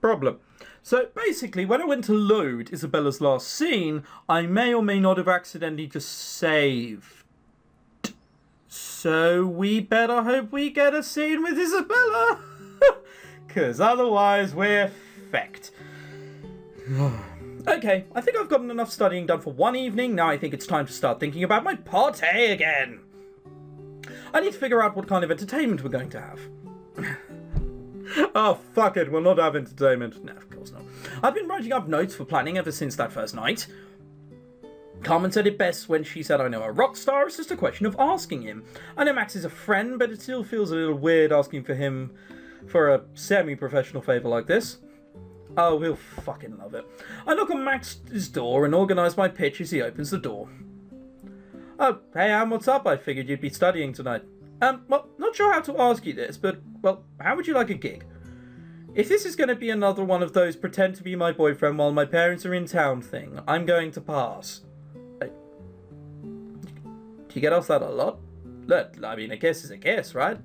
problem. So basically, when I went to load Isabella's last scene, I may or may not have accidentally just saved. So we better hope we get a scene with Isabella. Because otherwise we're fecked. Okay, I think I've gotten enough studying done for one evening. Now I think it's time to start thinking about my party again. I need to figure out what kind of entertainment we're going to have. Oh, fuck it, we'll not have entertainment. No, of course not. I've been writing up notes for planning ever since that first night. Carmen said it best when she said, I know a rock star, it's just a question of asking him. I know Max is a friend, but it still feels a little weird asking for him for a semi-professional favour like this. Oh, he'll fucking love it. I knock on Max's door and organise my pitch as he opens the door. Oh, hey Anne, what's up? I figured you'd be studying tonight. Well, not sure how to ask you this, but, well, how would you like a gig? If this is going to be another one of those pretend to be my boyfriend while my parents are in town thing, I'm going to pass. Do you get asked that a lot? Look, I mean, a guess is a guess, right?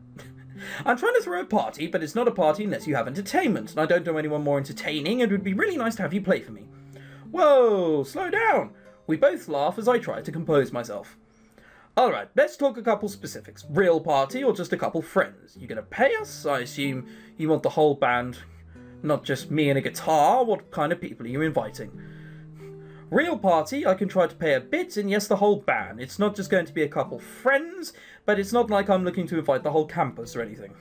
I'm trying to throw a party, but it's not a party unless you have entertainment, and I don't know anyone more entertaining, and it would be really nice to have you play for me. Whoa, slow down. We both laugh as I try to compose myself. Alright, let's talk a couple specifics. Real party or just a couple friends? You gonna pay us? I assume you want the whole band, not just me and a guitar. What kind of people are you inviting? Real party, I can try to pay a bit, and yes, the whole band. It's not just going to be a couple friends, but it's not like I'm looking to invite the whole campus or anything.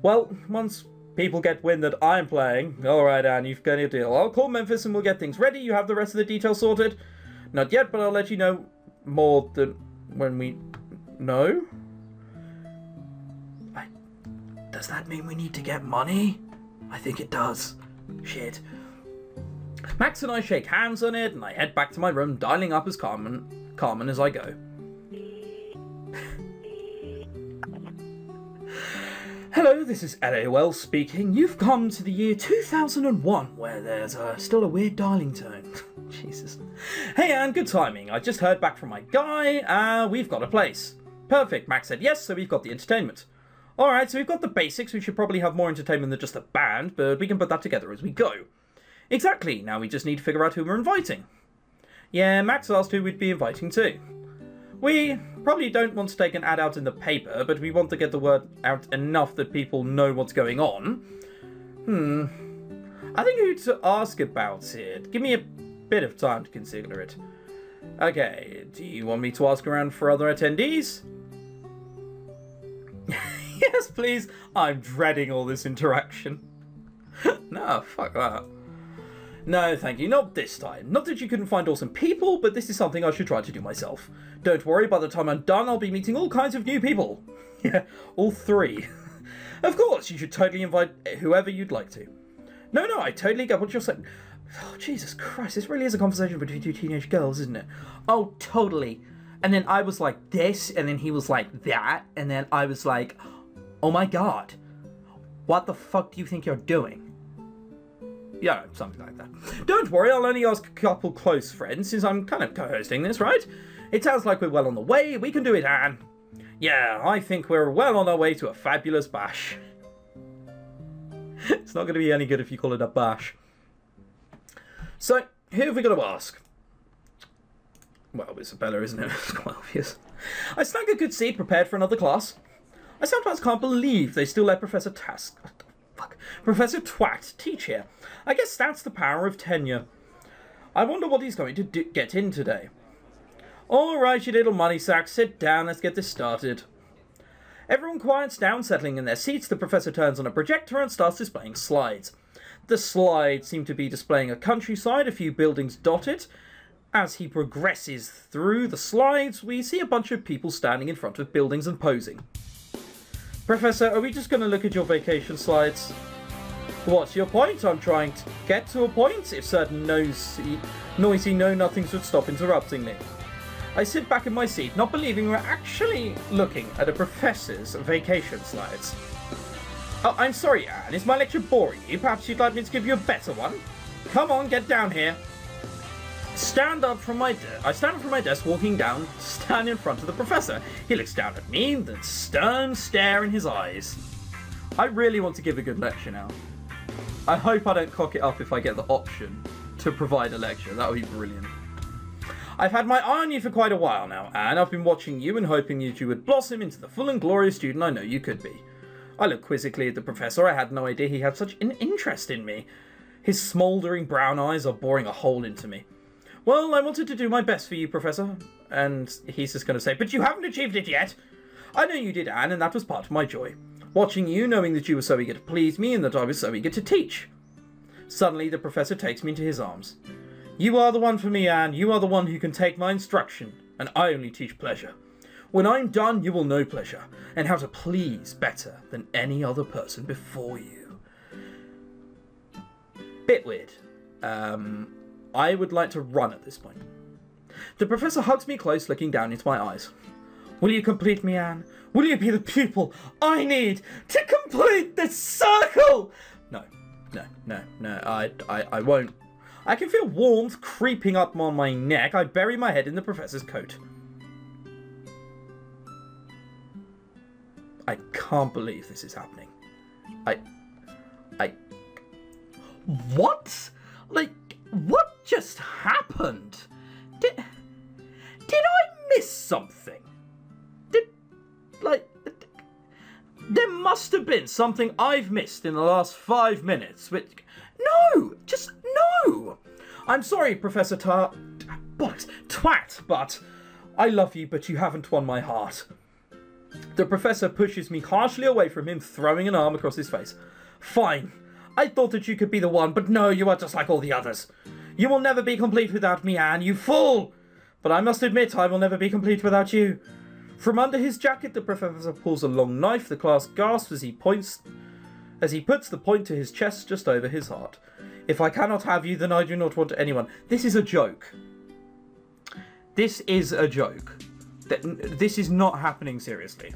Well, once people get wind that I'm playing, alright Anne, you've got a deal. I'll call Memphis and we'll get things ready. You have the rest of the details sorted? Not yet, but I'll let you know more than when we know. Does that mean we need to get money? I think it does. Shit. Max and I shake hands on it, and I head back to my room, dialing up as Carmen as I go. Hello, this is LOL speaking. You've come to the year 2001, where there's still a weird dialing tone. Jesus. Hey Anne, good timing. I just heard back from my guy. We've got a place. Perfect. Max said yes, so we've got the entertainment. Alright, so we've got the basics. We should probably have more entertainment than just a band, but we can put that together as we go. Exactly. Now we just need to figure out who we're inviting. Yeah, Max asked who we'd be inviting too. We probably don't want to take an ad out in the paper, but we want to get the word out enough that people know what's going on. I think who to ask about it. Give me a bit of time to consider it. Okay, do you want me to ask around for other attendees? Yes, please. I'm dreading all this interaction. No, fuck that. No, thank you. Not this time. Not that you couldn't find awesome people, but this is something I should try to do myself. Don't worry, by the time I'm done, I'll be meeting all kinds of new people. Yeah, all three. Of course, you should totally invite whoever you'd like to. No, I totally get what you're saying. Oh, Jesus Christ, this really is a conversation between two teenage girls, isn't it? Oh, totally. And then I was like this, and then he was like that, and then I was like, oh my god. What the fuck do you think you're doing? Yeah, something like that. Don't worry, I'll only ask a couple close friends, since I'm kind of co-hosting this, right? It sounds like we're well on the way. We can do it, Anne. Yeah, I think we're well on our way to a fabulous bash. It's not going to be any good if you call it a bash. So, who have we got to ask? Well, Isabella, isn't it? It's quite obvious. I snag a good seat prepared for another class. I sometimes can't believe they still let Professor Professor Twat teach here. I guess that's the power of tenure. I wonder what he's going to get in today. Alright, you little money sack, sit down, let's get this started. Everyone quiets down, settling in their seats. The professor turns on a projector and starts displaying slides. The slides seem to be displaying a countryside, a few buildings dotted. As he progresses through the slides, we see a bunch of people standing in front of buildings and posing. Professor, are we just going to look at your vacation slides? What's your point? I'm trying to get to a point. If certain noisy know-nothings would stop interrupting me. I sit back in my seat, not believing we're actually looking at a professor's vacation slides. Oh, I'm sorry, Anne. Is my lecture boring you? Perhaps you'd like me to give you a better one? Come on, get down here. I stand up from my desk, walking down, stand in front of the professor. He looks down at me, the stern stare in his eyes. I really want to give a good lecture now. I hope I don't cock it up if I get the option to provide a lecture. That would be brilliant. I've had my eye on you for quite a while now, Anne. I've been watching you and hoping that you would blossom into the full and glorious student I know you could be. I looked quizzically at the professor. I had no idea he had such an interest in me. His smouldering brown eyes are boring a hole into me. Well, I wanted to do my best for you, Professor. And he's just going to say, but you haven't achieved it yet. I know you did, Anne, and that was part of my joy. Watching you, knowing that you were so eager to please me and that I was so eager to teach. Suddenly, the professor takes me into his arms. You are the one for me, Anne. You are the one who can take my instruction, and I only teach pleasure. When I'm done, you will know pleasure, and how to please better than any other person before you. Bit weird. I would like to run at this point. The professor hugs me close, looking down into my eyes. Will you complete me, Anne? Will you be the pupil I need to complete this circle? No, I won't. I can feel warmth creeping up on my neck. I bury my head in the professor's coat. I can't believe this is happening. What? Like, what just happened? Did I miss something? There must have been something I've missed in the last 5 minutes, which... No! Just no! I'm sorry, Professor Twat, but I love you, but you haven't won my heart. The professor pushes me harshly away from him, throwing an arm across his face. Fine. I thought that you could be the one, but no, you are just like all the others. You will never be complete without me, Anne, you fool! But I must admit, I will never be complete without you. From under his jacket, the professor pulls a long knife. The class gasps as he puts the point to his chest just over his heart. If I cannot have you, then I do not want anyone. This is a joke. This is a joke. This is not happening seriously.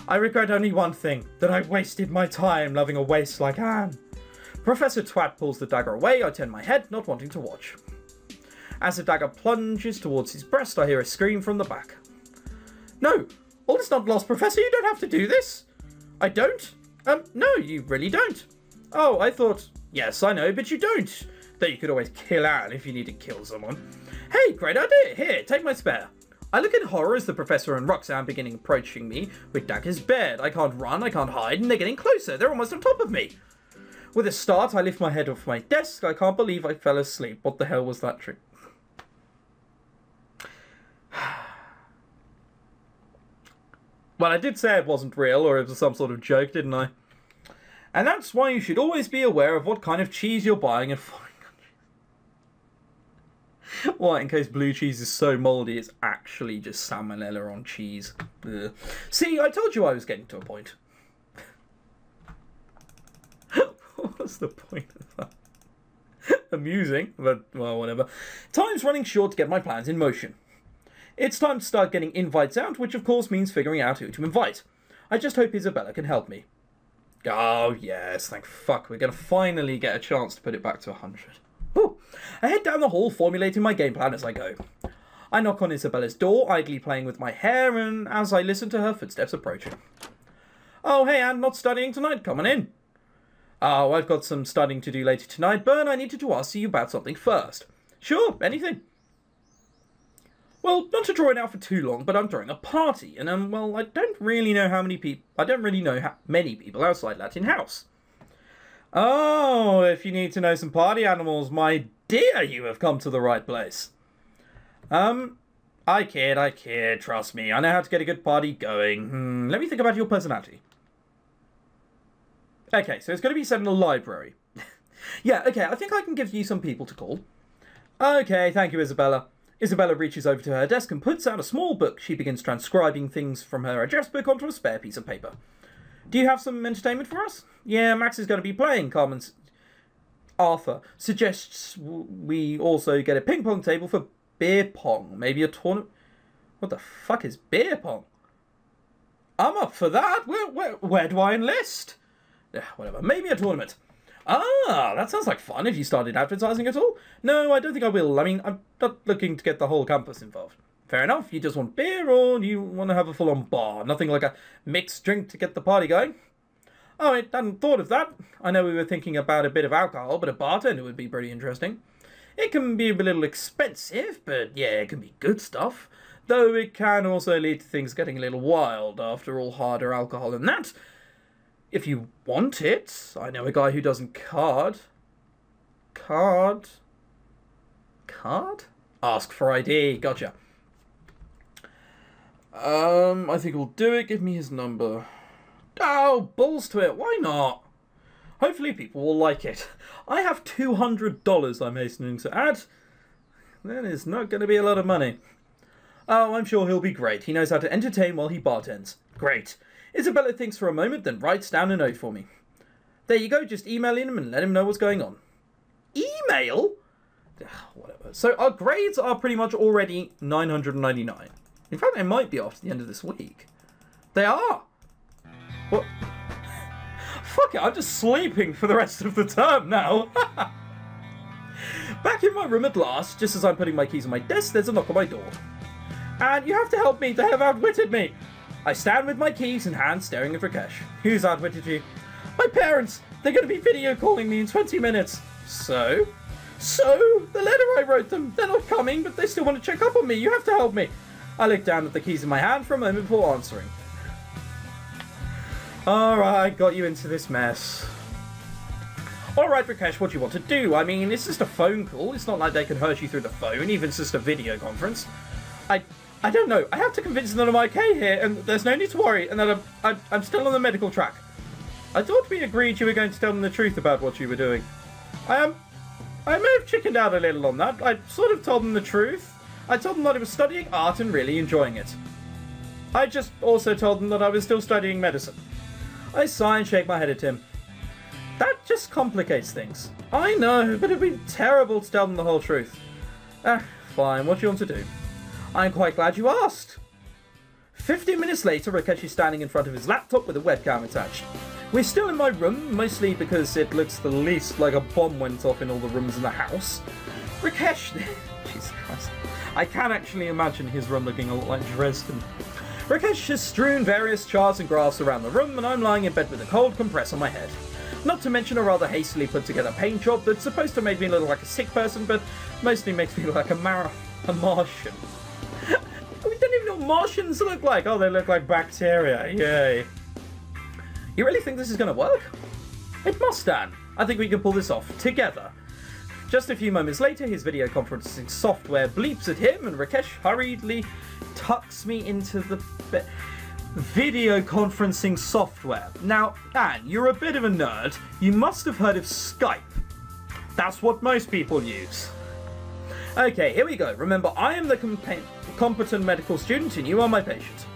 I regret only one thing, that I wasted my time loving a waste like Anne. Professor Twat pulls the dagger away. I turn my head, not wanting to watch. As the dagger plunges towards his breast, I hear a scream from the back. No, all is not lost, Professor. You don't have to do this. I don't? No, you really don't. Oh, I thought... Yes, I know, but you don't. Though you could always kill Anne if you need to kill someone. Hey, great idea. Here, take my spare. I look in horror as the Professor and Roxanne begin approaching me with daggers bared. I can't run, I can't hide, and they're getting closer. They're almost on top of me. With a start, I lift my head off my desk. I can't believe I fell asleep. What the hell was that trick? Well, I did say it wasn't real, or it was some sort of joke, didn't I? And that's why you should always be aware of what kind of cheese you're buying in foreign countries. Why, in case blue cheese is so mouldy, it's actually just salmonella on cheese. Ugh. See, I told you I was getting to a point. What's the point of that? Amusing, but, well, whatever. Time's running short to get my plans in motion. It's time to start getting invites out, which of course means figuring out who to invite. I just hope Isabella can help me. Oh, yes, thank fuck. We're going to finally get a chance to put it back to 100. Whew. I head down the hall, formulating my game plan as I go. I knock on Isabella's door, idly playing with my hair, and as I listen to her footsteps approaching. Oh, hey, Anne, not studying tonight? Come on in. Oh, I've got some studying to do later tonight, but I needed to ask you about something first. Sure, anything. Well, not to draw it out for too long, but I'm throwing a party, and well, I don't really know how many people. I don't really know how many people outside Latin House. Oh, if you need to know some party animals, my dear, you have come to the right place. I kid, trust me. I know how to get a good party going. Let me think about your personality. Okay, so it's going to be set in a library. Yeah, okay, I think I can give you some people to call. Okay, thank you, Isabella. Isabella reaches over to her desk and puts out a small book. She begins transcribing things from her address book onto a spare piece of paper. Do you have some entertainment for us? Yeah, Max is going to be playing. Arthur suggests we also get a ping pong table for beer pong. Maybe a tournament. What the fuck is beer pong? I'm up for that. Where do I enlist? Yeah, whatever. Maybe a tournament. Ah, that sounds like fun if you started advertising at all. No, I don't think I will. I mean, I'm not looking to get the whole campus involved. Fair enough. You just want beer or you want to have a full-on bar? Nothing like a mixed drink to get the party going? Oh, I hadn't thought of that. I know we were thinking about a bit of alcohol, but a bartender would be pretty interesting. It can be a little expensive, but yeah, it can be good stuff. Though it can also lead to things getting a little wild after all harder alcohol and that. If you want it, I know a guy who doesn't card? Ask for ID, gotcha. I think we'll do it, give me his number. Oh, balls to it, why not? Hopefully people will like it. I have $200 I'm hastening to add. That is not going to be a lot of money. Oh, I'm sure he'll be great. He knows how to entertain while he bartends. Great. Isabella thinks for a moment, then writes down a note for me. There you go, just email him and let him know what's going on. Email? Whatever. So our grades are pretty much already 999. In fact, they might be after the end of this week. They are. What? Fuck it, I'm just sleeping for the rest of the term now. Back in my room at last, just as I'm putting my keys on my desk, there's a knock on my door. And you have to help me, they have outwitted me. I stand with my keys in hand, staring at Rakesh. Who's outwitted you? My parents! They're going to be video calling me in 20 minutes. So? The letter I wrote them. They're not coming, but they still want to check up on me. You have to help me. I look down at the keys in my hand for a moment before answering. Alright, got you into this mess. Alright, Rakesh, what do you want to do? I mean, it's just a phone call. It's not like they can hurt you through the phone, even if it's just a video conference. I don't know. I have to convince them that I'm okay here, and there's no need to worry, and that I'm still on the medical track. I thought we agreed you were going to tell them the truth about what you were doing. I may have chickened out a little on that. I sort of told them the truth. I told them that I was studying art and really enjoying it. I just also told them that I was still studying medicine. I sigh and shake my head at him. That just complicates things. I know, but it'd be terrible to tell them the whole truth. Fine, what do you want to do? I'm quite glad you asked. 15 minutes later, Rakesh is standing in front of his laptop with a webcam attached. We're still in my room, mostly because it looks the least like a bomb went off in all the rooms in the house. Rakesh... Jesus Christ. I can actually imagine his room looking a lot like Dresden. Rakesh has strewn various charts and graphs around the room, and I'm lying in bed with a cold compress on my head. Not to mention a rather hastily put together paint job that's supposed to make me look like a sick person, but mostly makes me look like a Martian. We don't even know what Martians look like. Oh, they look like bacteria. Yay. You really think this is going to work? It must, Dan. I think we can pull this off together. Just a few moments later, his video conferencing software bleeps at him, and Rakesh hurriedly tucks me into the video conferencing software. Now, Dan, you're a bit of a nerd. You must have heard of Skype. That's what most people use. Okay, here we go. Remember, I am the competent medical student, and you are my patient.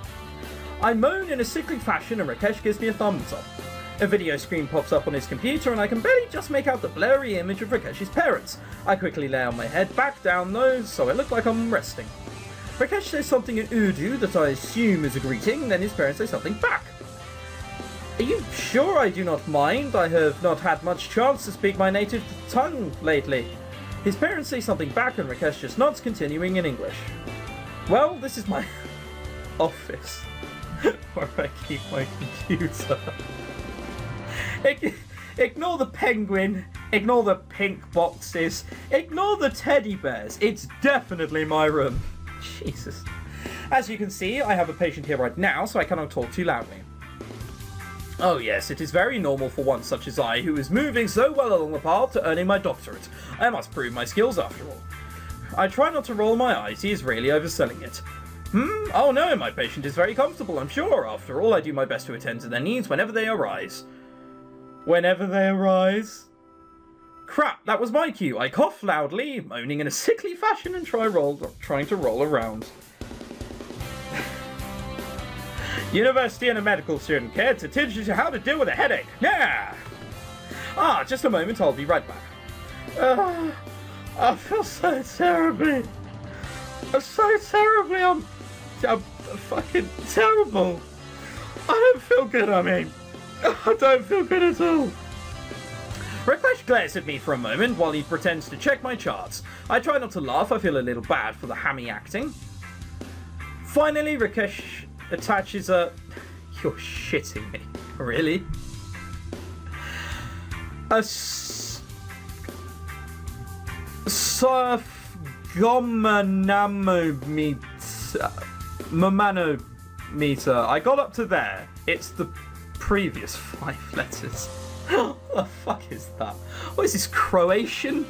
I moan in a sickly fashion, and Rakesh gives me a thumbs up. A video screen pops up on his computer, and I can barely just make out the blurry image of Rakesh's parents. I quickly lay on my head back down, though, so I look like I'm resting. Rakesh says something in Urdu that I assume is a greeting, then his parents say something back. Are you sure I do not mind? I have not had much chance to speak my native tongue lately. His parents say something back, and Rakesh just nods, continuing in English. Well, this is my office, where I keep my computer. Ignore the penguin, ignore the pink boxes, ignore the teddy bears. It's definitely my room. Jesus. As you can see, I have a patient here right now, so I cannot talk too loudly. Oh yes, it is very normal for one such as I, who is moving so well along the path to earning my doctorate. I must prove my skills after all. I try not to roll my eyes, he is really overselling it. Oh no, my patient is very comfortable, I'm sure. After all, I do my best to attend to their needs whenever they arise. Whenever they arise? Crap, that was my cue. I cough loudly, moaning in a sickly fashion, and trying to roll around. University and a medical student care to teach you how to deal with a headache. Yeah! Just a moment, I'll be right back. I feel so terribly. So terribly, I'm fucking terrible. I don't feel good, I mean. I don't feel good at all. Rakesh glares at me for a moment while he pretends to check my charts. I try not to laugh, I feel a little bad for the hammy acting. Finally, Rakesh attaches a... You're shitting me. Really? A manometer. I got up to there. It's the previous 5 letters. What the fuck is that? What is this, Croatian?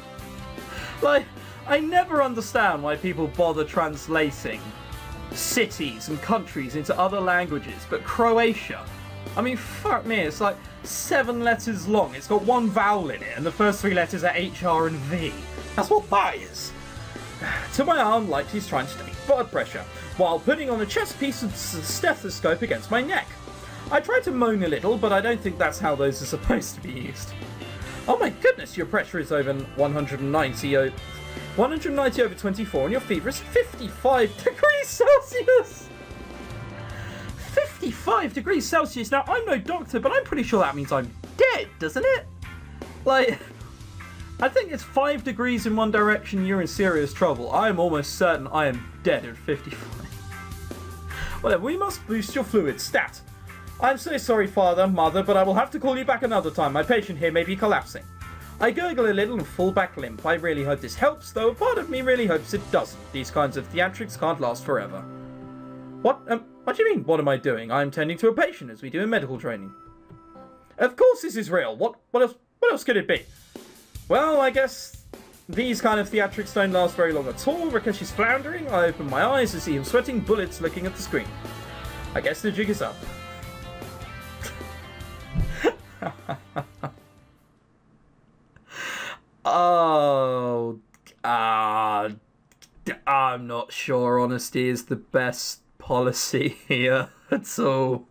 Like, I never understand why people bother translating cities and countries into other languages, but Croatia, I mean, fuck me, it's like 7 letters long. It's got 1 vowel in it, and the first 3 letters are H, R, and V. That's what that is. To my arm, like he's trying to take blood pressure, while putting on a chest piece of stethoscope against my neck. I try to moan a little, but I don't think that's how those are supposed to be used. Oh my goodness, your pressure is over 190 over 24, and your fever is 55 degrees Celsius! 55 degrees Celsius. Now, I'm no doctor, but I'm pretty sure that means I'm dead, doesn't it? Like, I think it's 5 degrees in one direction, you're in serious trouble. I am almost certain I am dead at 55. Whatever, we must boost your fluid stat. I'm so sorry, father, mother, but I will have to call you back another time. My patient here may be collapsing. I gurgle a little and fall back limp. I really hope this helps, though a part of me really hopes it doesn't. These kinds of theatrics can't last forever. What do you mean, what am I doing? I am tending to a patient, as we do in medical training. Of course this is real. What else could it be? Well, I guess these kind of theatrics don't last very long at all. Rakesh is floundering. I open my eyes to see him sweating bullets looking at the screen. I guess the jig is up. Oh, I'm not sure honesty is the best policy here at all.